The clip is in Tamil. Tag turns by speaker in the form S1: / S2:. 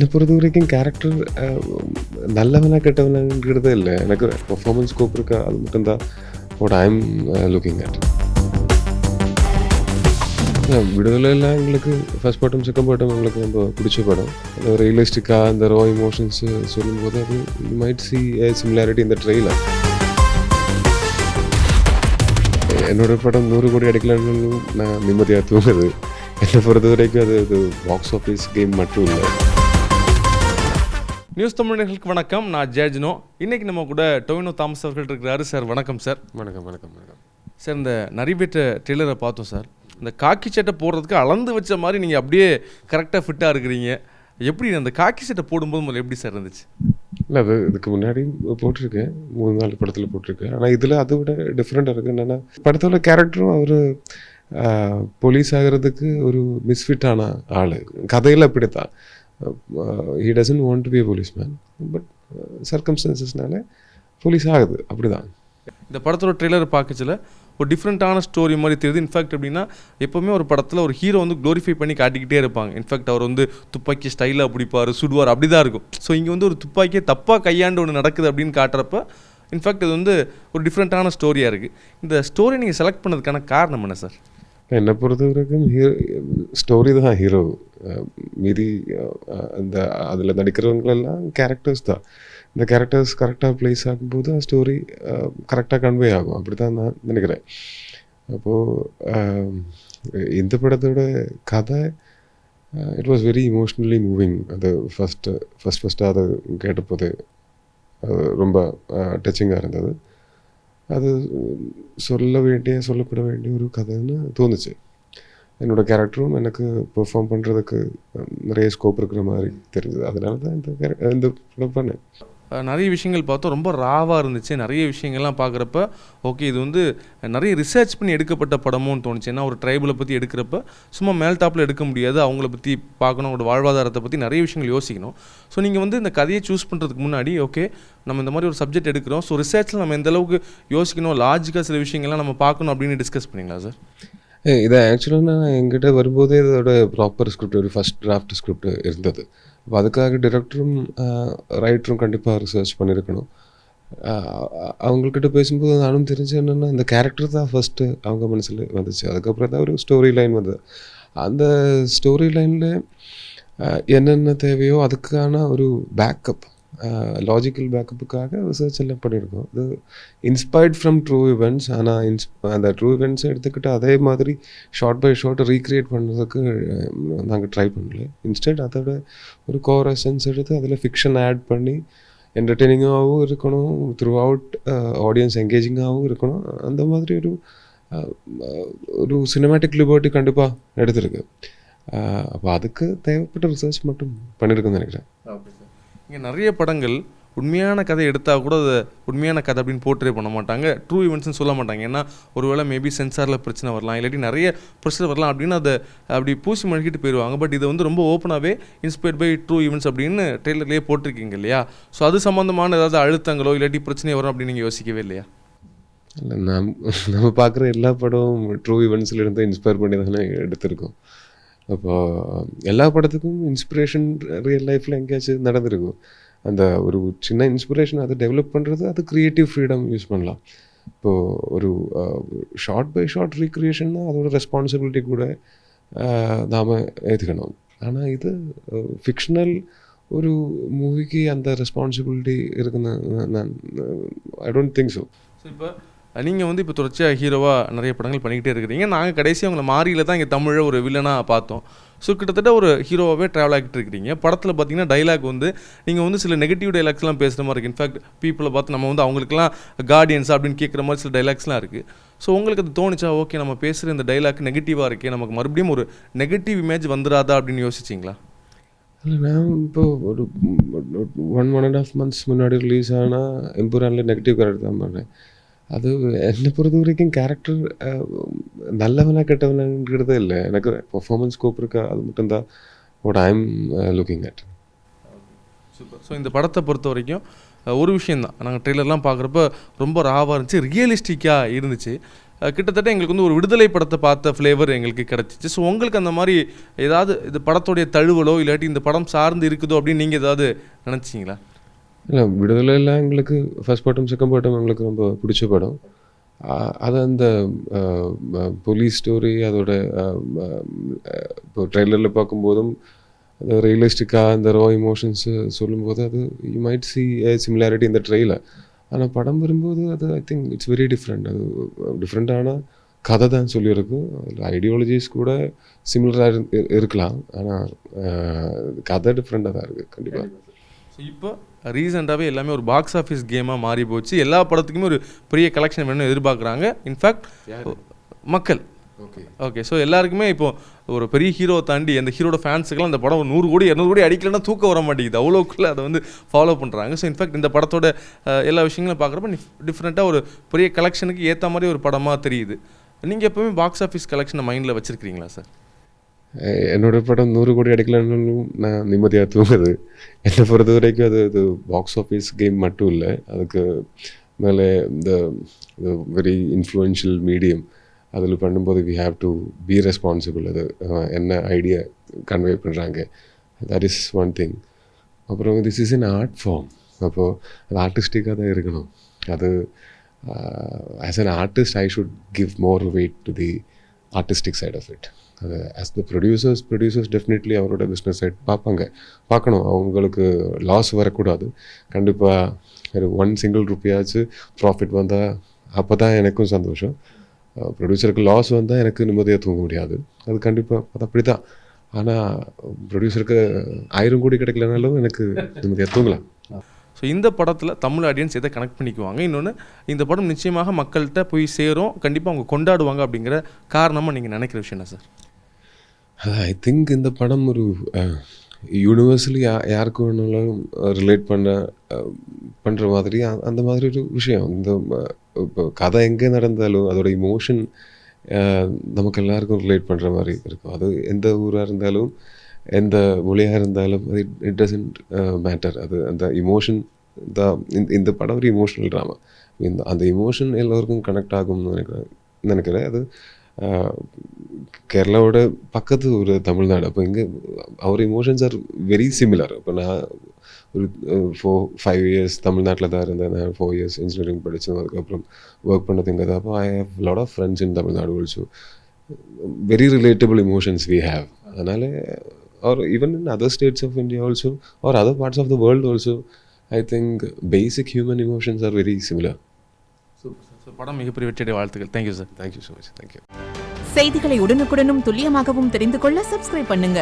S1: என்னை பொறுத்த வரைக்கும் கேரக்டர் நல்லவனா கெட்டவனாங்கிறதே இல்லை. எனக்கு பெர்ஃபார்மன்ஸ் ஸ்கோப் இருக்கா, அது மட்டும்தான் what I am looking at. விடுதலைலாம் எங்களுக்கு ஃபர்ஸ்ட் பாட்டம் செகண்ட் பாட்டம் எங்களுக்கு ரொம்ப பிடிச்ச படம். ரியலிஸ்டிக்காக அந்த ரோ இமோஷன்ஸு சொல்லும்போது அது you might C A similarity இந்த ட்ரெயிலர். என்னோட படம் 100 கோடி அடிக்கலான்னு நான் நிம்மதியாக தூங்குது. என்னை பொறுத்த வரைக்கும் அது பாக்ஸ் ஆஃபீஸ் கேம் மட்டும் இல்லை.
S2: நியூஸ் தமிழர்களுக்கு வணக்கம். நான் ஜெயஜினோ. இன்றைக்கி நம்ம கூட டொவினோ தாமஸ் அவர்கள் இருக்கிறாரு. சார் வணக்கம் சார்.
S1: வணக்கம் வணக்கம் வணக்கம்
S2: சார். இந்த நிறைவேற்ற ட்ரெய்லரை பார்த்தோம் சார். இந்த காக்கி சட்டை போடுறதுக்கு அளந்து வச்ச மாதிரி நீங்கள் அப்படியே கரெக்டாக ஃபிட்டாக இருக்கிறீங்க. எப்படி அந்த காக்கி சட்டை போடும்போது முதல்ல எப்படி சார் இருந்துச்சு?
S1: இல்லை, அது இதுக்கு முன்னாடி போட்டிருக்கேன், 3-4 படத்தில் போட்டிருக்கேன். ஆனால் இதில் அதை விட டிஃப்ரெண்ட்டாக இருக்குது. என்னென்னா படத்தோட கேரக்டரும் அவர் போலீஸ் ஆகிறதுக்கு ஒரு மிஸ்ஃபிட்டான ஆள். கதையில் அப்படித்தான். He doesn't want to be a policeman, but சர்க்கம்ஸ்டன்சஸ்னால போலீஸ் ஆகுது. அப்படிதான்
S2: இந்த படத்தோட ட்ரெய்லர் பார்க்கச்சில ஒரு டிஃப்ரெண்ட்டான ஸ்டோரி மாதிரி தெரியுது. இன்ஃபேக்ட் எப்படின்னா, எப்போவுமே ஒரு படத்தில் ஒரு ஹீரோ வந்து க்ளோரிஃபை பண்ணி காட்டிக்கிட்டே இருப்பாங்க. இன்ஃபேக்ட் அவர் வந்து துப்பாக்கி ஸ்டைலாக பிடிப்பார், சுடுவார், அப்படி தான் இருக்கும். ஸோ இங்கே வந்து ஒரு துப்பாக்கியை தப்பாக கையாண்டு ஒன்று நடக்குது அப்படின்னு காட்டுறப்ப இன்ஃபேக்ட் இது வந்து ஒரு டிஃப்ரெண்ட்டான ஸ்டோரியாக இருக்குது. இந்த ஸ்டோரி நீங்கள் செலக்ட் பண்ணதுக்கான காரணம் என்ன சார்?
S1: என்னை பொறுத்த வரைக்கும் ஸ்டோரி தான் ஹீரோ. மீதி அந்த அதில் நடிக்கிறவங்களெல்லாம் கேரக்டர்ஸ் தான். இந்த கேரக்டர்ஸ் கரெக்டாக ப்ளேஸ் ஆகும்போது ஸ்டோரி கரெக்டாக கன்வே ஆகும். அப்படி தான் நான் நினைக்கிறேன். அப்போது இந்த படத்தோட கதை it was very emotionally moving. அது ஃபஸ்ட்டு அதை கேட்டபோது ரொம்ப டச்சிங்காக இருந்தது. அது சொல்லப்பட வேண்டிய ஒரு கதைன்னு தோணுச்சு. என்னோடய கேரக்டரும் எனக்கு பெர்ஃபார்ம் பண்ணுறதுக்கு நிறைய ஸ்கோப் இருக்கிற மாதிரி தெரிஞ்சது. அதனால தான் இந்த படம் பண்ணேன்.
S2: நிறைய விஷயங்கள் பார்த்தோம், ரொம்ப ராவாக இருந்துச்சு. நிறைய விஷயங்கள்லாம் பார்க்குறப்ப ஓகே, இது வந்து நிறைய ரிசர்ச் பண்ணி எடுக்கப்பட்ட படமும் தோணுச்சு. ஏன்னா ஒரு ட்ரைபிளை பற்றி எடுக்கிறப்ப சும்மா மேல் டாப்பில் எடுக்க முடியாது. அவங்கள பற்றி பார்க்கணும், அவங்களோட வாழ்வாதாரத்தை பற்றி நிறைய விஷயங்கள் யோசிக்கணும். ஸோ நீங்கள் வந்து இந்த கதையை சூஸ் பண்ணுறதுக்கு முன்னாடி ஓகே, நம்ம இந்த மாதிரி ஒரு சப்ஜெக்ட் எடுக்கிறோம், ஸோ ரிசர்ச்சில் நம்ம எந்த அளவுக்கு யோசிக்கணும், லாஜிக்காக சில விஷயங்கள்லாம் நம்ம பார்க்கணும் அப்படின்னு டிஸ்கஸ் பண்ணிங்களா சார்?
S1: இதை ஆக்சுவலாக நான் எங்கிட்ட வரும்போதே இதோட ப்ராப்பர் ஸ்கிரிப்ட், ஒரு ஃபஸ்ட் டிராஃப்ட் ஸ்கிரிப்ட் இருந்தது. அப்போ அதுக்காக டிரெக்டரும் ரைட்டரும் கண்டிப்பாக ரிசர்ச் பண்ணியிருக்கணும். அவங்கக்கிட்ட பேசும்போது நானும் தெரிஞ்சு என்னென்னா, இந்த கேரக்டர் தான் ஃபஸ்ட்டு அவங்க மனசில் வந்துச்சு. அதுக்கப்புறம் தான் ஒரு ஸ்டோரி லைன் வந்தது. அந்த ஸ்டோரி லைனில் என்னென்ன தேவையோ அதுக்கான ஒரு பேக்கப், லாஜிக்கல் பேக்கப்புக்காக ரிசர்ச் எல்லாம் பண்ணியிருக்கோம். அது இன்ஸ்பயர்ட் ஃப்ரம் ட்ரூ இவெண்ட்ஸ். ஆனால் அந்த ட்ரூ இவெண்ட்ஸை எடுத்துக்கிட்டு அதே மாதிரி ஷார்ட் பை ஷார்ட் ரீக்ரியேட் பண்ணுறதுக்கு நாங்கள் ட்ரை பண்ணல. இன்ஸ்டெட் அதோட ஒரு கோர் எசன்ஸ் எடுத்து அதில் ஃபிக்ஷன் ஆட் பண்ணி என்டர்டெய்னிங்காகவும் இருக்கணும், த்ரூ அவுட் ஆடியன்ஸ் என்கேஜிங்காகவும் இருக்கணும். அந்த மாதிரி ஒரு சினிமேட்டிக் லிபர்ட்டி கண்டிப்பாக எடுத்திருக்கு. அப்போ அதுக்கு தேவைப்பட்ட ரிசர்ச் மட்டும் பண்ணியிருக்குன்னு நினைக்கிறேன்.
S2: இங்கே நிறைய படங்கள் உண்மையான கதை எடுத்தால் கூட அதை உண்மையான கதை அப்படின்னு போர்ட்ரே பண்ண மாட்டாங்க, ட்ரூ ஈவெண்ட்ஸ்னு சொல்ல மாட்டாங்க. ஏன்னா ஒருவேளை மேபி சென்சாரில் பிரச்சனை வரலாம், இல்லாட்டி நிறைய பிரச்சனை வரலாம் அப்படின்னு அதை அப்படி பூசி மழுக்கிட்டு போயிடுவாங்க. பட் இதை வந்து ரொம்ப ஓப்பனாகவே இன்ஸ்பயர்ட் பை ட்ரூ ஈவெண்ட்ஸ் அப்படின்னு ட்ரெய்லர்லேயே போட்டிருக்கீங்க இல்லையா? ஸோ அது சம்மந்தமான ஏதாவது அழுத்தங்களோ இல்லாட்டி பிரச்சனையோ வரும் அப்படின்னு நீங்கள் யோசிக்கவே இல்லையா?
S1: இல்லை, நம்ம பார்க்குற எல்லா படமும் ட்ரூ ஈவெண்ட்ஸ்லேருந்து இன்ஸ்பயர் பண்ணி தானே எடுத்திருக்கோம். அப்போ எல்லா படத்துக்கும் இன்ஸ்பிரேஷன் ரியல் லைஃப்பில் எங்கேயாச்சும் நடந்திருக்கும். அந்த ஒரு சின்ன இன்ஸ்பிரேஷன் அதை டெவலப் பண்ணுறது, அது க்ரியேட்டிவ் ஃப்ரீடம் யூஸ் பண்ணலாம். இப்போது ஒரு ஷார்ட் பை ஷார்ட் ரீக்ரியேஷன்னா அதோட ரெஸ்பான்சிபிலிட்டி கூட நாம் ஏற்றுக்கணும். ஆனால் இது ஃபிக்ஷனல் ஒரு மூவிக்கு அந்த ரெஸ்பான்சிபிலிட்டி இருக்குன்னு நான் ஐ டோன்ட் திங்க் ஸோ.
S2: இப்போ நீங்கள் வந்து இப்போ தொடர்ச்சியாக ஹீரோவாக நிறைய படங்கள் பண்ணிக்கிட்டே இருக்கிறீங்க. நாங்கள் கடைசியாக உங்களை மாறியில் தான் இங்கே தமிழில் ஒரு வில்லனாக பார்த்தோம். ஸோ கிட்டத்தட்ட ஒரு ஹீரோவாகவே ட்ராவல் ஆகிட்டு இருக்கிறீங்க. படத்தில் பார்த்தீங்கன்னா டைலாக் வந்து நீங்கள் வந்து சில நெகட்டிவ் டைலாக்ஸ்லாம் பேசுகிற மாதிரி இருக்குது. இன்ஃபேக்ட் பீப்புளை பார்த்து நம்ம வந்து அவங்களுக்குலாம் கார்டியன்ஸ் அப்படின்னு கேட்குற மாதிரி சில டைலாக்ஸ்லாம் இருக்குது. ஸோ உங்களுக்கு அது தோணுச்சா, ஓகே நம்ம பேசுகிற இந்த டைலாக் நெகட்டிவாக இருக்கே, நமக்கு மறுபடியும் ஒரு நெகட்டிவ் இமேஜ் வந்துடாதா அப்படின்னு யோசிச்சிங்களா?
S1: இல்லை, நான் இப்போ ஒரு 1.5 months முன்னாடி ரிலீஸ் ஆனால் எம்புரானில் நெகட்டிவ் கேரக்டர் தான் பண்ணேன். அது என்னை பொறுத்த வரைக்கும் கேரக்டர் நல்லவனா கெட்டவனாங்கிறதே இல்லை. எனக்கு பெர்ஃபார்மன்ஸ் ஸ்கோப் இருக்கா, அது மட்டும்தான் what I am looking at.
S2: Super. So இந்த படத்தை பொறுத்த வரைக்கும் ஒரு விஷயந்தான், நாங்கள் ட்ரெய்லர்லாம் பார்க்குறப்ப ரொம்ப ராவாக இருந்துச்சு, ரியலிஸ்டிக்காக இருந்துச்சு. கிட்டத்தட்ட எங்களுக்கு வந்து ஒரு விடுதலை படத்தை பார்த்த ஃப்ளேவர் எங்களுக்கு கிடச்சிச்சு. ஸோ உங்களுக்கு அந்த மாதிரி ஏதாவது இது படத்துடைய தழுவலோ இல்லாட்டி இந்த படம் சார்ந்து இருக்குதோ அப்படின்னு நீங்கள் ஏதாவது நினச்சிங்களா?
S1: இல்லை, விடுதலையில் எங்களுக்கு ஃபர்ஸ்ட் படம் செகண்ட் படம் எங்களுக்கு ரொம்ப பிடிச்ச படம். அது அந்த போலீஸ் ஸ்டோரி அதோட இப்போ ட்ரெய்லரில் பார்க்கும்போதும் அது ரியலிஸ்டிக்காக அந்த ரா இமோஷன்ஸு சொல்லும்போது அது you might C A similarity இந்த ட்ரெயிலர். ஆனால் படம் வரும்போது அது I think it's very different. அது டிஃப்ரெண்ட்டான கதை தான் சொல்லியிருக்கு. அதில் ஐடியாலஜிஸ் கூட சிமிலராக இருக்கலாம், ஆனால் கதை டிஃப்ரெண்ட்டாக தான் இருக்குது கண்டிப்பாக.
S2: ஸோ இப்போ ரீசெண்டாகவே எல்லாமே ஒரு பாக்ஸ் ஆஃபீஸ் கேமாக மாறி போச்சு. எல்லா படத்துக்குமே ஒரு பெரிய கலெக்ஷன் வேணும்னு எதிர்பார்க்குறாங்க இன்ஃபேக்ட் மக்கள். ஓகே, ஸோ எல்லாருக்குமே இப்போது ஒரு பெரிய ஹீரோவை தாண்டி அந்த ஹீரோட ஃபேன்ஸுக்கெல்லாம் அந்த படம் 100 கோடி 200 கோடி அடிக்கலைன்னா தூக்கம் வர மாட்டேங்குது, அவ்வளோக்குள்ளே அதை வந்து ஃபாலோ பண்ணுறாங்க. ஸோ இன்ஃபேக்ட் இந்த படத்தோட எல்லா விஷயங்களும் பார்க்குறப்ப டிஃப்ரெண்ட்டாக ஒரு பெரிய கலெக்ஷனுக்கு ஏற்ற மாதிரி ஒரு படமாக தெரியுது. நீங்கள் எப்போவுமே பாக்ஸ் ஆஃபீஸ் கலெக்ஷனை மைண்டில் வச்சுருக்கிறீங்களா சார்?
S1: என்னோட படம் 100 கோடி அடிக்கலான்னாலும் நான் நிம்மதியாக தூங்குது. என்னை பொறுத்த வரைக்கும் அது பாக்ஸ் ஆஃபீஸ் கேம் மட்டும் இல்லை, அதுக்கு மேலே இந்த வெரி இன்ஃப்ளூயன்ஷியல் மீடியம் அதில் பண்ணும்போது we have to be responsible. அது என்ன ஐடியா கன்வே பண்ணுறாங்க, தட் இஸ் ஒன் திங். அப்புறம் this is an art form, அப்போது அது ஆர்டிஸ்டிக்காக தான் இருக்கணும். அது as an artist I should give more weight to the artistic side of it. அது ஆஸ் த ப்ரொடியூசர்ஸ் டெஃபினெட்லி அவரோட பிஸ்னஸ் சைட் பார்க்கணும். அவங்களுக்கு லாஸ் வரக்கூடாது. கண்டிப்பாக ஒரு 1 சிங்கிள் ருப்பியாச்சு ப்ராஃபிட் வந்தால் அப்போ தான் எனக்கும் சந்தோஷம். ப்ரொடியூசருக்கு லாஸ் வந்தால் எனக்கு நிம்மதியாக தூங்க முடியாது. அது கண்டிப்பாக அது அப்படி தான். ஆனால் ப்ரொடியூசருக்கு 1000 கோடி கிடைக்கலனாலும் எனக்கு நிம்மதியாக தூங்கலாம்.
S2: ஸோ இந்த படத்தில் தமிழ் ஆடியன்ஸ் எதை கனெக்ட் பண்ணிக்குவாங்க, இன்னொன்று இந்த படம் நிச்சயமாக மக்கள்கிட்ட போய் சேரும், கண்டிப்பாக அவங்க கொண்டாடுவாங்க அப்படிங்கிற காரணமாக நீங்கள் நினைக்கிற விஷயம் என்ன சார்?
S1: ஐ திங்க் இந்த படம் ஒரு யூனிவர்சலி யாருக்கு வேணாலும் ரிலேட் பண்ணுற மாதிரி அந்த மாதிரி ஒரு விஷயம். இந்த இப்போ கதை எங்கே நடந்தாலும் அதோட இமோஷன் நமக்கு எல்லாருக்கும் ரிலேட் பண்ணுற மாதிரி இருக்கும். அது எந்த ஊராக இருந்தாலும் எந்த மொழியாக இருந்தாலும் அது இட் டசன்ட் மேட்டர். அது அந்த இமோஷன் தான். இந்த படம் ஒரு இமோஷனல் ட்ராமா. அந்த இமோஷன் எல்லோருக்கும் கனெக்ட் ஆகும்னு நினைக்கிறேன். அது கேரளாவோட பக்கத்து ஒரு தமிழ்நாடு. அப்போ இங்கே அவர் இமோஷன்ஸ் ஆர் வெரி சிமிலர். இப்போ நான் ஒரு 4-5 இயர்ஸ் தமிழ்நாட்டில் தான் இருந்தேன். நான் 4 இயர்ஸ் இன்ஜினியரிங் படித்தேன். அதுக்கப்புறம் ஒர்க் பண்ணது இங்கே தான். அப்போ I have lot of friends in Tamil Nadu also. Very relatable emotions we have. அதனால் or even in other states of India also or other parts of the world also, I think basic human emotions are very similar.
S2: So படம் மிகப்பெரிய வெற்றியடைய வாழ்த்துக்கள். Thank you sir.
S1: Thank you so much. Thank you.
S3: செய்திகளை உடனுக்குடனும் துல்லியமாகவும் தெரிந்து கொள்ள சப்ஸ்கிரைப் பண்ணுங்க.